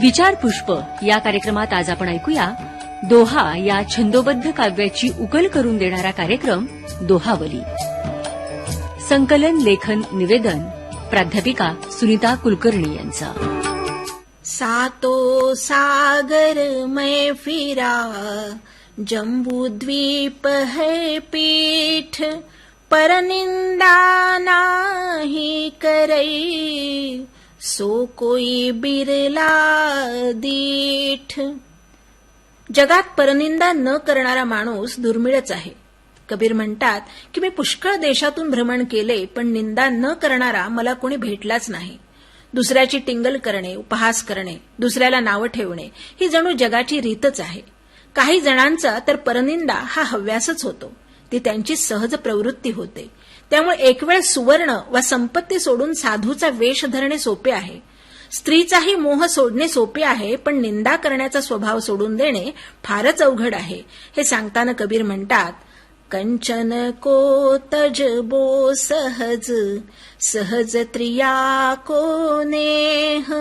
विचार पुष्प या कार्यक्रमात आज आपण ऐकूया दोहा या छंदोबद्ध काव्याची उकल करून देणारा कार्यक्रम दोहावली. संकलन, लेखन, निवेदन प्राध्यापिका सुनीता कुलकर्णी यांचा. सातो सागर मैं फिरा, जम्बूद्वीप है पीठ, पर निंदा नाही करई, सो कोई बिरला दीठ. जगात परनिंदा न करणारा माणूस दुर्मिळच आहे. कबीर म्हणतात की मी पुष्कळ देशातून भ्रमण केले, पण निंदा न करणारा मला कोणी भेटलाच नाही. दुसऱ्याची टिंगल करणे, उपहास करणे, दुसऱ्याला नावं ठेवणे ही जणू जगाची रीतच आहे. काही जणांचा तर परनिंदा हा हव्यासच होतो, ती त्यांची सहज प्रवृत्ती होते. त्यामुळे एक वेळ सुवर्ण वा संपत्ती सोडून साधूचा वेश धरणे सोपे आहे. स्त्रीचाही मोह सोडणे सोपे आहे, पण निंदा करण्याचा स्वभाव सोडून देणे फारच अवघड आहे. हे सांगताना कबीर म्हणतात, कंचन को तजबो सहज, सहज त्रिया को नेह,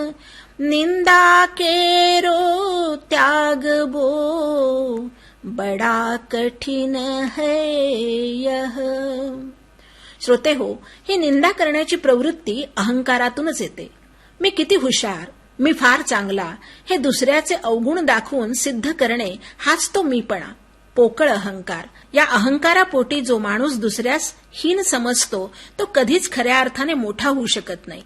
निंदा केरो त्याग बो, बडा कठीण है यह. श्रोते हो, ही निंदा करण्याची प्रवृत्ती अहंकारातूनच येते. मी किती हुशार, मी फार चांगला, हे दुसऱ्याचे अवगुण दाखवून सिद्ध करणे हाच तो मीपणा, पोकळ अहंकार. या अहंकारापोटी जो माणूस दुसऱ्यास हीन समजतो तो कधीच खऱ्या अर्थाने मोठा होऊ शकत नाही.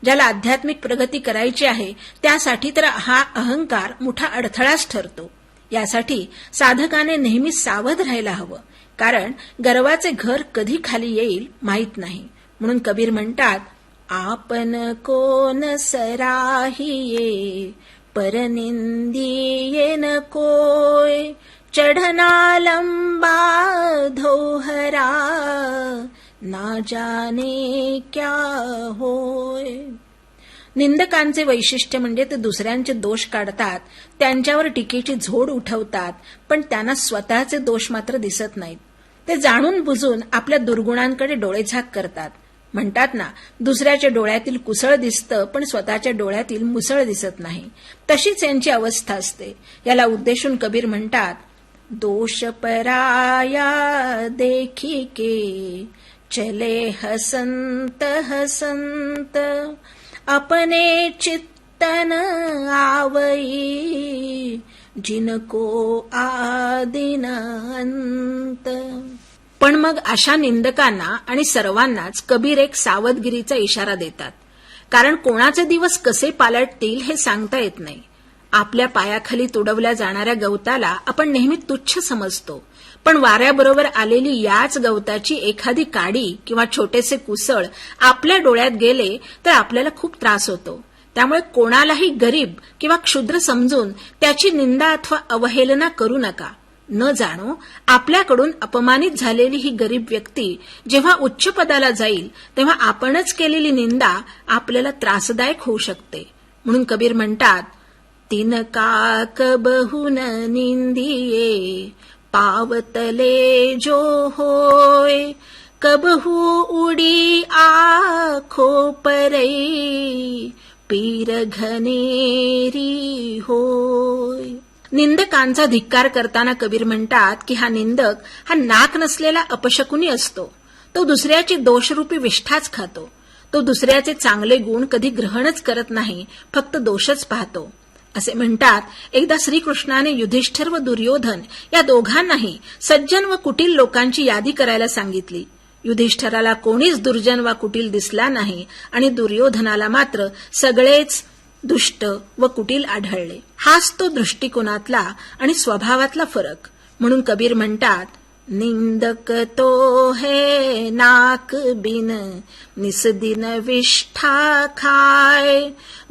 ज्याला आध्यात्मिक प्रगती करायची आहे त्यासाठी तर हा अहंकार मोठा अडथळाच ठरतो. यासाठी साधकाने नेहमी सावध राहायला हवं, कारण गर्वाचे घर कधी खाली येईल माहीत नाही. म्हणून कबीर म्हणतात, आपण कोण सराहिये, परनिंदिये न कोय, चढ़ना लंबा धोहरा, ना जाने क्या होय. निंदकांचे वैशिष्ट्य म्हणजे ते दुसऱ्यांचे दोष काढतात, त्यांच्यावर टीकेची झोड उठवतात, पण त्यांना स्वतःचे दोष मात्र दिसत नाहीत. ते जाणून बुजून आपल्या दुर्गुणांकडे डोळेझाक करतात. म्हणतात ना, दुसऱ्याच्या डोळ्यातील कुसळ दिसतं, पण स्वतःच्या डोळ्यातील मुसळ दिसत नाही. तशीच यांची अवस्था असते. याला उद्देशून कबीर म्हणतात, दोष पराया देखी के, चले हसंत हसंत, अपने चित्तन आवई, जिनको आदिन अंत. पण मग अशा निंदकांना आणि सर्वांनाच कबीर एक सावधगिरीचा इशारा देतात, कारण कोणाचे दिवस कसे पालटतील हे सांगता येत नाही. आपल्या पायाखाली तुडवल्या जाणाऱ्या गवताला आपण नेहमी तुच्छ समजतो, पण वाऱ्याबरोबर आलेली याच गवताची एखादी काडी किंवा छोटेसे कुसळ आपल्या डोळ्यात गेले तर आपल्याला खूप त्रास होतो. त्यामुळे कोणालाही गरीब किंवा क्षुद्र समजून त्याची निंदा अथवा अवहेलना करू नका. न जाणो आपल्याकडून अपमानित झालेली ही गरीब व्यक्ती जेव्हा उच्च पदाला जाईल तेव्हा आपणच केलेली निंदा आपल्याला त्रासदायक होऊ शकते. म्हणून कबीर म्हणतात, तीन काक बहुन निंदिये, पावतले जो होय, कबहू उडी आखो परई, पीर घनेरी होय. निंदकांचा धिक्कार करताना कबीर म्हणतात की हा निंदक हा नाक नसलेला अपशकुनी असतो. तो दुसऱ्याची दोषरूपी विष्ठाच खातो. तो दुसऱ्याचे चांगले गुण कधी ग्रहणच करत नाही, फक्त दोषच पाहतो. असे म्हणतात, एकदा श्रीकृष्णाने युधिष्ठिर व दुर्योधन या दोघांनाही सज्जन व कुटील लोकांची यादी करायला सांगितली. युधिष्ठिराला कोणीच दुर्जन वा कुटील दिसला नाही आणि दुर्योधनाला मात्र सगळेच दुष्ट व कुटील आढळले. हाच तो दृष्टिकोनातला आणि स्वभावातला फरक. म्हणून कबीर म्हणतात, निंदक तो है नाक बिन, निसदिन विष्ठा खाय,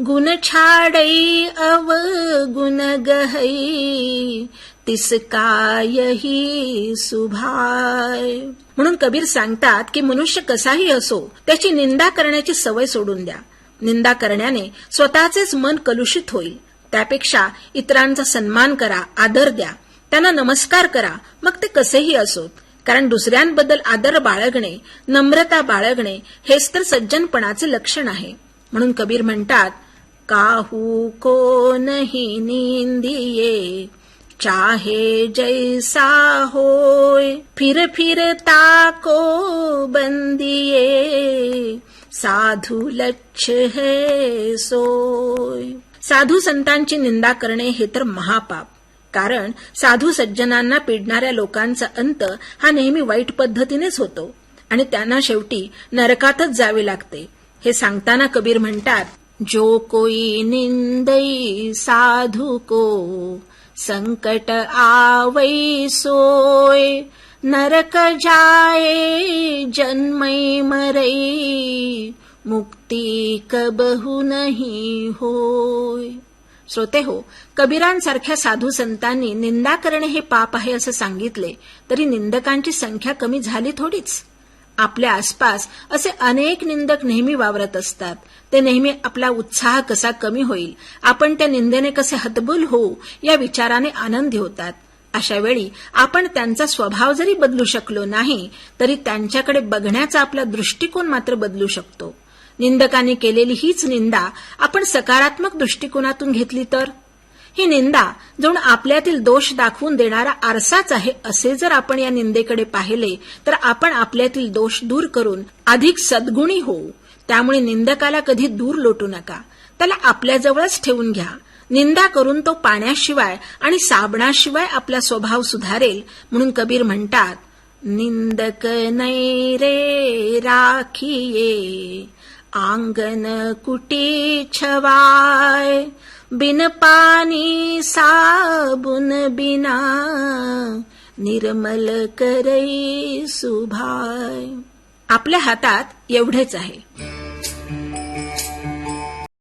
गुण छाडई अवगुण गहई, तिसका यही सुभाय. म्हणून कबीर सांगतात की मनुष्य कसाही असो त्याची निंदा करण्याची सवय सोडून द्या. निंदा करण्याने स्वतःचेच मन कलुषित होईल. त्यापेक्षा इतरांचा सन्मान करा, आदर द्या, त्यांना नमस्कार करा, मग ते कसेही असोत. कारण दुसऱ्यांबद्दल आदर बाळगणे, नम्रता बाळगणे हेच तर सज्जनपणाचे लक्षण आहे. म्हणून कबीर म्हणतात, काहू को नहीं नींदिए, चाहे जैसा होय, फिर फिरता को बंदिए, साधू लक्ष्य है सोय. साधू संतांची निंदा करणे हे तर महापाप. कारण साधू सज्जनांना पिडणाऱ्या लोकांचा अंत हा नेहमी वाईट पद्धतीनेच होतो आणि त्यांना शेवटी नरकातच जावे लागते. हे सांगताना कबीर म्हणतात, जो कोई निंदई साधू को, संकट आवई सोय, नरक जाए जन्मई मरई, मुक्ती कबहू नहीं होय. श्रोते हो, कबीरांसारख्या साधू संतांनी निंदा करणे हे पाप आहे असं सांगितले तरी निंदकांची संख्या कमी झाली थोडीच. आपल्या आसपास असे अनेक निंदक नेहमी वावरत असतात. ते नेहमी आपला उत्साह कसा कमी होईल, आपण त्या निंदेने कसे हतबल होऊ या विचाराने आनंदी होतात. अशा वेळी आपण त्यांचा स्वभाव जरी बदलू शकलो नाही तरी त्यांच्याकडे बघण्याचा आपला दृष्टिकोन मात्र बदलू शकतो. निंदकांनी केलेली हीच निंदा आपण सकारात्मक दृष्टिकोनातून घेतली तर ही निंदा जणू आपल्यातील दोष दाखवून देणारा आरसाच आहे असे जर आपण या निंदेकडे पाहिले तर आपण आपल्यातील दोष दूर करून अधिक सद्गुणी होऊ. त्यामुळे निंदकाला कधी दूर लोटू नका, त्याला आपल्याजवळच ठेवून घ्या. निंदा करून तो पाण्याशिवाय आणि साबणाशिवाय आपला स्वभाव सुधारेल. म्हणून कबीर म्हणतात, निंदक नै रे राखिये, आंगन कुटी छवाय, बिन पानी साबुन बिना, निर्मल करई सुभाय. आपल्या हातात एवढेच आहे.